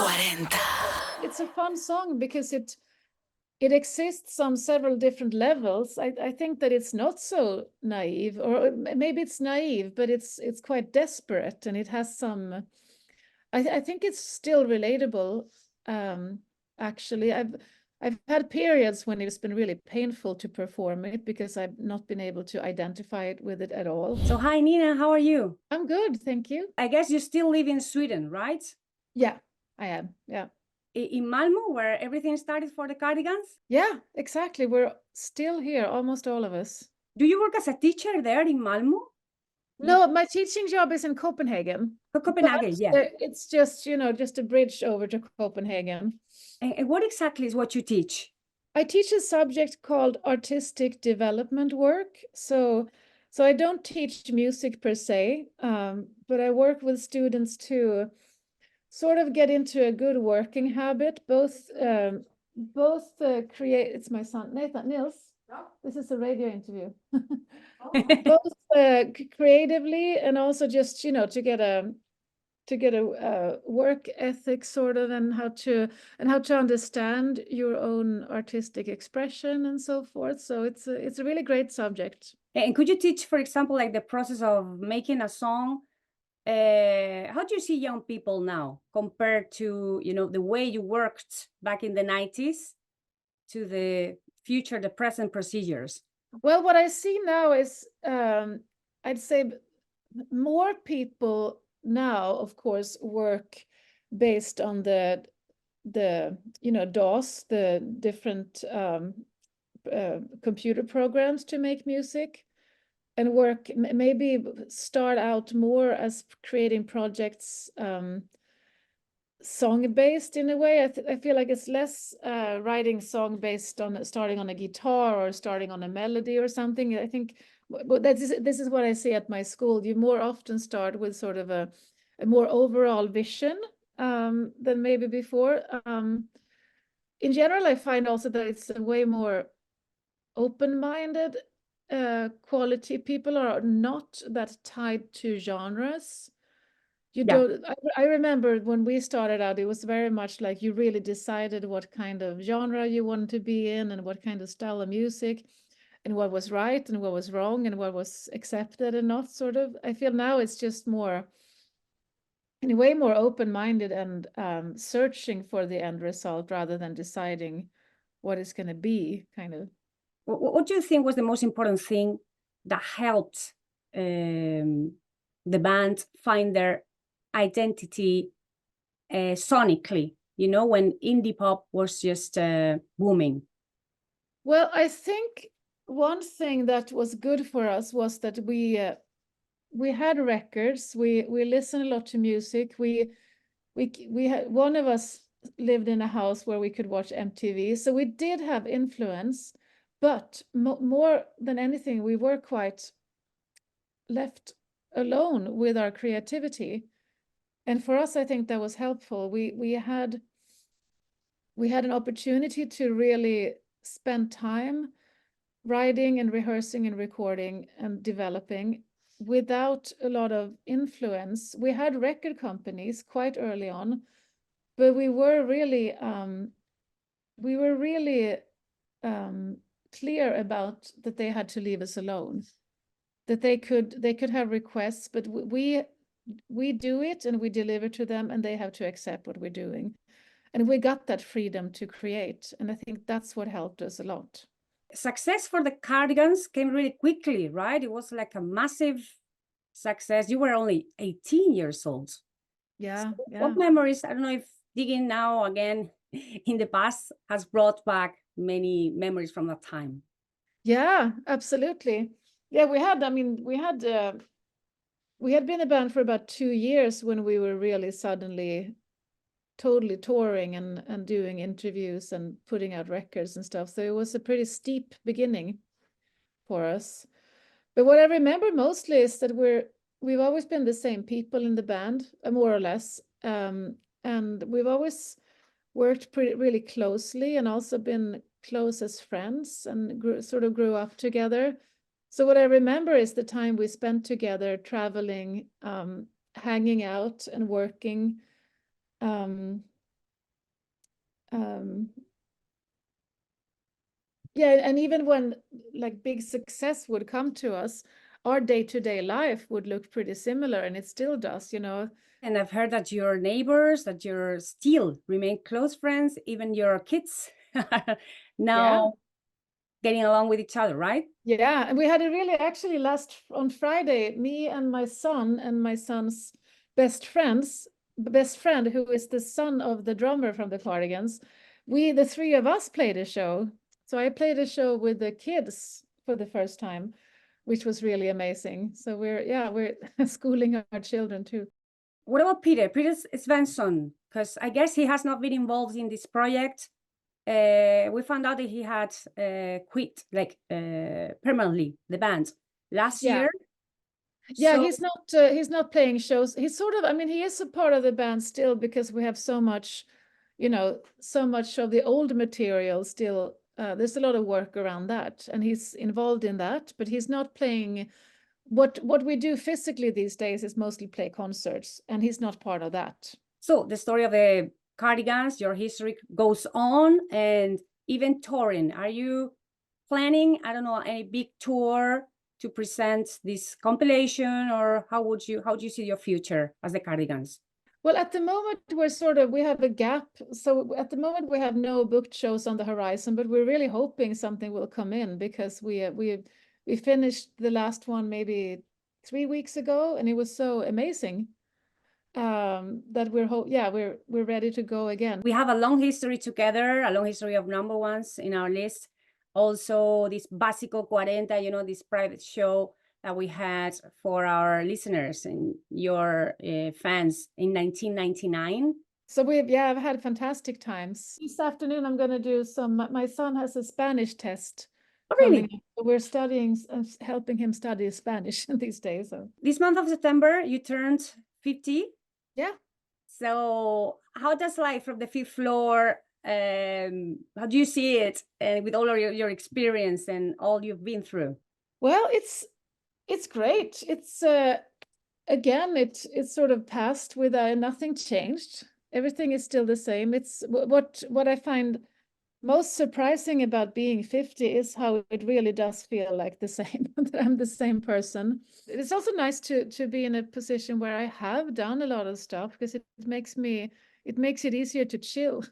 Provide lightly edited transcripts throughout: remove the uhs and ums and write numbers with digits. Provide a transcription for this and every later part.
LOS40. It's a fun song because it exists on several different levels. I think that it's not so naive, or maybe it's naive, but it's quite desperate, and it has some. I think it's still relatable. Actually, I've had periods when it's been really painful to perform it because I've not been able to identify it with it at all. So hi Nina, how are you? I'm good, thank you. I guess you still live in Sweden, right? Yeah, I am. Yeah. In Malmo, where everything started for the Cardigans? Yeah, exactly. We're still here, almost all of us. Do you work as a teacher there in Malmo? No, my teaching job is in Copenhagen. Copenhagen, yeah. It's just, just a bridge over to Copenhagen. And what exactly is what you teach? I teach a subject called artistic development work. So I don't teach music per se, but I work with students to sort of get into a good working habit, both create. It's my son Nathan Nils. This is a radio interview. Both creatively and also just to get a work ethic sort of, and how to understand your own artistic expression and so forth. So it's a really great subject. And could you teach, for example, like the process of making a song? How do you see young people now compared to the way you worked back in the 90s to the future, the present procedures? Well, what I see now is I'd say more people now, of course, work based on the DOS, the different computer programs to make music, and work maybe start out more as creating projects song-based in a way. I feel like it's less writing song based on starting on a guitar or starting on a melody or something. I think this is what I see at my school. You more often start with sort of a more overall vision than maybe before. In general, I find also that it's a way more open-minded quality. People are not that tied to genres. I remember when we started out, it was very much like you really decided what kind of genre you wanted to be in and what kind of style of music, and what was right and what was wrong and what was accepted and not, sort of. I feel now it's just more, in a way, more open-minded and searching for the end result rather than deciding what it's going to be, kind of. What do you think was the most important thing that helped the band find their identity sonically, when indie pop was just booming? Well, I think one thing that was good for us was that we had records. We listened a lot to music. We had, one of us lived in a house where we could watch MTV, so we did have influence, but more than anything, we were quite left alone with our creativity. And for us, I think that was helpful. We had an opportunity to really spend time writing and rehearsing and recording and developing without a lot of influence. We had record companies quite early on, but we were really clear about that they had to leave us alone, that they could have requests, but we do it and we deliver to them, and they have to accept what we're doing. And we got that freedom to create. And I think that's what helped us a lot. Success for the Cardigans came really quickly, right? It was like a massive success. You were only 18 years old. Yeah. So what memories, I don't know if digging now again in the past has brought back many memories from that time. Yeah, absolutely. Yeah, we had been a band for about 2 years when we were really suddenly totally touring and doing interviews and putting out records and stuff. So it was a pretty steep beginning for us. But what I remember mostly is that we've always been the same people in the band, more or less. And we've always worked really closely and also been close as friends and grew up together. So what I remember is the time we spent together traveling, hanging out and working. Yeah, and even when like big success would come to us, our day-to-day life would look pretty similar, and it still does, you know. And I've heard that your neighbors, that you're still remain close friends, even your kids now getting along with each other, right? Yeah, and we had a really actually on Friday, me and my son's best friend, who is the son of the drummer from the Cardigans. The three of us played a show. So I played a show with the kids for the first time, which was really amazing. So we're schooling our children too. What about Peter Svensson? Because I guess he has not been involved in this project. We found out that he had quit permanently the band last year. Yeah, so he's not playing shows. He's sort of, I mean, he is a part of the band still because we have so much, you know, so much of the old material still. There's a lot of work around that, and he's involved in that, but he's not playing. What we do physically these days is mostly play concerts, and he's not part of that. So the story of the Cardigans, your history goes on, and even touring. Are you planning, I don't know, any big tour to present this compilation, or how do you see your future as the Cardigans? Well, at the moment we have a gap. So at the moment we have no booked shows on the horizon, but we're really hoping something will come in, because we finished the last one maybe 3 weeks ago, and it was so amazing that we're ready to go again. We have a long history together, a long history of number ones in our list. Also, this Básico 40, you know, this private show that we had for our listeners and your fans in 1999. So I've had fantastic times. This afternoon, I'm going to do my son has a Spanish test. Oh, really? We're studying, helping him study Spanish these days. So. This month of September, you turned 50. Yeah. So how does life from the fifth floor, how do you see it with all of your experience and all you've been through? Well, it's great. It's again, it's sort of passed with nothing changed. Everything is still the same. It's what I find most surprising about being 50 is how it really does feel like the same, that I'm the same person. It's also nice to be in a position where I have done a lot of stuff, because it makes it easier to chill.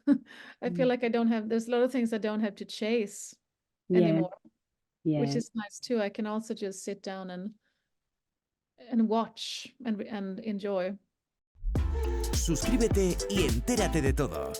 I feel like there's a lot of things I don't have to chase anymore, which is nice too. I can also just sit down and watch and enjoy. Suscríbete y entérate de todo.